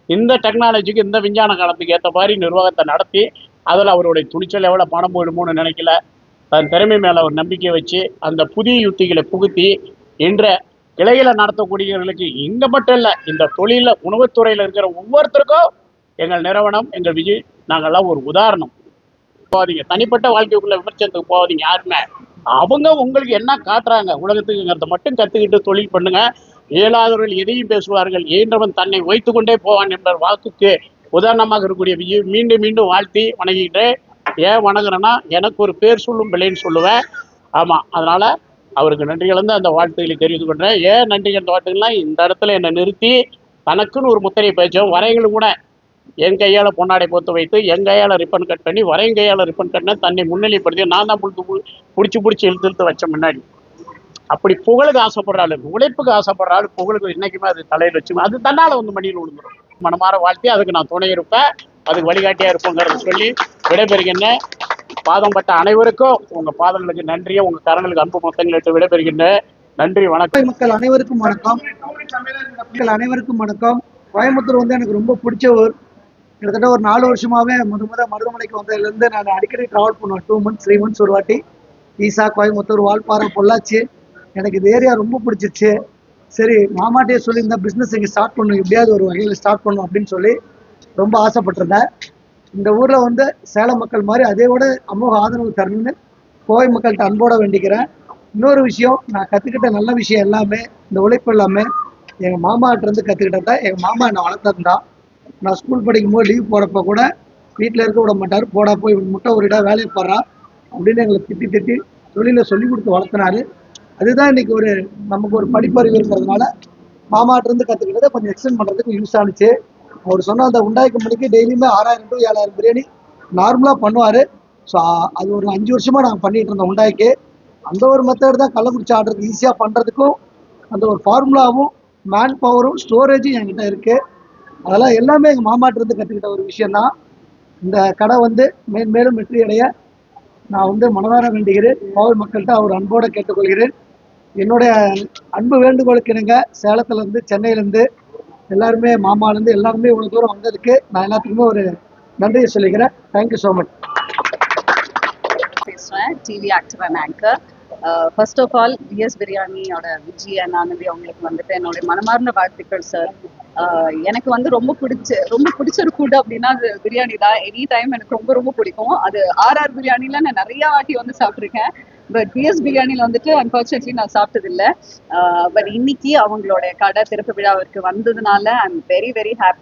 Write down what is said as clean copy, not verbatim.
இந்த டெக்னாலஜிக்கு இந்த விஞ்ஞான காலத்துக்கு ஏற்ற மாதிரி நிர்வாகத்தை நடத்தி அதில் அவருடைய துணிச்சல் எவ்வளோ பணம் போயிடுமோன்னு நினைக்கல. தன் திறமை மேலே ஒரு நம்பிக்கை வச்சு அந்த புதிய யுத்திகளை புகுத்தி இன்ற கிளையில நடத்தக்கூடியவர்களுக்கு இங்கே மட்டும் இல்லை, இந்த தொழிலில் உணவுத்துறையில் இருக்கிற ஒவ்வொருத்தருக்கும் எங்கள் நிறுவனம், எங்கள் விஜய், நாங்கள்லாம் ஒரு உதாரணம். போகாதீங்க, தனிப்பட்ட வாழ்க்கைக்குள்ள விமர்சனத்துக்கு போகாதீங்க யாருமே. அவங்க உங்களுக்கு என்ன காட்டுறாங்க உலகத்துக்குங்கிறத மட்டும் கற்றுக்கிட்டு தொழில் பண்ணுங்க. இயலாதவர்கள் எதையும் பேசுவார்கள், இயன்றவன் தன்னை வைத்து கொண்டே போவான் என்ற வாக்குக்கு உதாரணமாக இருக்கக்கூடிய விஜய் மீண்டும் மீண்டும் வாழ்த்தி வணங்கிட்டு, ஏன் வணங்குறேன்னா எனக்கு ஒரு பேர் சொல்லும் பிள்ளைன்னு சொல்லுவேன். ஆமாம், அதனால் அவருக்கு நன்றி கலந்து அந்த வாழ்த்துக்களை தெரிவித்து கொண்டேன். ஏன் நன்றி கலந்த வாழ்த்துக்கள்லாம், இந்த இடத்துல என்னை நிறுத்தி தனக்குன்னு ஒரு முத்திரையை பேச்சோம். வரைகளும் கூட என் கையால் பொன்னாடை போத்து வைத்து, என் கையால் ரிப்பன் கட் பண்ணி, வரையும் கையால் ரிப்பன் கட்டின தன்னை முன்னிலைப்படுத்தி நான் தான் பிடிச்சி இழுத்து வச்சேன் முன்னாடி. அப்படி புகழுக்கு ஆசைப்படுறாள், உழைப்புக்கு ஆசைப்படுறாள், புகழுக்கு இன்னைக்குமே அது தலையில் வச்சு அது தன்னால் வந்து மடியில் விழுந்துடும். மனமாற வாழ்த்தி அதுக்கு நான் துணை இருப்பேன், அதுக்கு வழிகாட்டியா இருப்போங்கிறத சொல்லி விடைபெறுகின்றேன். பாதம் பட்ட அனைவருக்கும் உங்க பாதங்களுக்கு நன்றியை, உங்க கரங்களுக்கு அன்பு மொத்தங்களுக்கு விடைபெறுகின்றேன். நன்றி, வணக்கம். மக்கள் அனைவருக்கும் வணக்கம். மக்கள் அனைவருக்கும் வணக்கம். கோயம்புத்தூர் வந்து எனக்கு ரொம்ப பிடிச்ச ஊர். கிட்டத்தட்ட ஒரு 4 வருஷமாவே மருதமலைக்கு வந்ததுலேருந்து நான் அடிக்கடி ட்ராவல் பண்ணுவேன். 2 months 3 months ஒரு வாட்டி. ஈசா, கோயம்புத்தூர், வால்பாறை, பொள்ளாச்சி. எனக்கு இந்த ஏரியா ரொம்ப பிடிச்சிருச்சு. சரி, மாமாட்டே சொல்லி இந்த பிஸ்னஸ் இங்கே ஸ்டார்ட் பண்ணணும், எப்படியாவது ஒரு வகையில் ஸ்டார்ட் பண்ணணும் அப்படின்னு சொல்லி ரொம்ப ஆசைப்பட்டிருந்தேன். இந்த ஊரில் வந்து சேலம் மக்கள் மாதிரி அதே விட அமோக ஆதரவு தரணும்னு கோவை மக்கள்கிட்ட அன்போட வேண்டிக்கிறேன். இன்னொரு விஷயம், நான் கற்றுக்கிட்ட நல்ல விஷயம் எல்லாமே, இந்த உழைப்பு எல்லாமே எங்கள் மாமாட்டிருந்து கற்றுக்கிட்டது தான். எங்கள் மாமா என்னை வளர்த்ததுதான். நான் ஸ்கூல் படிக்கும்போது லீவ் போகிறப்ப கூட வீட்டில் இருக்க விட மாட்டார். போடா போய் முட்டை ஒரு இடம் வேலையை போடுறான் அப்படின்னு எங்களை திட்டி தொழிலை சொல்லி கொடுத்து வளர்த்தினாரு. அதுதான் இன்னைக்கு நமக்கு ஒரு படிப்பறிவு இருக்கிறதுனால மாமாட்டிருந்து கற்றுக்கிட்டதை கொஞ்சம் எக்ஸ்டெண்ட் பண்ணுறதுக்கு யூஸ் ஆனிச்சு. அவர் சொன்ன அந்த உண்டாய் கம்பெனிக்கு டெய்லியுமே 6000 to 7000 பிரியாணி நார்மலாக பண்ணுவார். ஸோ அது ஒரு 5 வருஷமாக நாங்கள் பண்ணிகிட்டு இருந்தோம் உண்டாய்க்கு. அந்த ஒரு மெத்தட் தான் கள்ளக்குறிச்சி ஆர்டருக்கு ஈஸியாக பண்ணுறதுக்கும், அந்த ஒரு ஃபார்முலாவும் மேன் பவரும் ஸ்டோரேஜும் என்கிட்ட இருக்குது. அதெல்லாம் எல்லாமே எங்கள் மாமாட்டிருந்து கற்றுக்கிட்ட ஒரு விஷயந்தான். இந்த கடை வந்து மேன்மேலும் வெற்றி அடைய நான் வந்து மனதார வேண்டுகிறேன். கோவை மக்கள்கிட்ட அவர் அன்போடு கேட்டுக்கொள்கிறேன். என்னுடைய அன்பு வேண்டுகோளுக்கு இணங்க சேலத்துலேருந்து, சென்னையிலேருந்து எல்லாருமே, மாமாலேருந்து எல்லாருமே இவ்வளோ தூரம் வந்ததுக்கு நான் எல்லாத்துக்குமே ஒரு நன்றியை சொல்லிக்கிறேன். Thank you so much. பேசுகிறேன், TV actor and anchor. First of all DS பிரியாணியோட விஜய் அண்ட் ஆனந்தி அவங்களுக்கு வந்துட்டு என்னுடைய மனமார்ந்த வாழ்த்துக்கள் சார். எனக்கு வந்து ரொம்ப பிடிச்ச ஒரு ஃபுட் அப்படின்னா அது பிரியாணி தான். எனி டைம் எனக்கு ரொம்ப பிடிக்கும். அது ஆர்ஆர் பிரியாணில நான் நிறைய வாட்டி வந்து சாப்பிட்ருக்கேன். பட் டிஎஸ் பிரியாணியில் வந்துட்டு அன்ஃபார்ச்சுனேட்லி நான் சாப்பிட்டதில்லை. பட் இன்னைக்கு அவங்களோட கடை திறப்பு விழாவிற்கு வந்ததுனால ஐ எம் வெரி ஹாப்பி.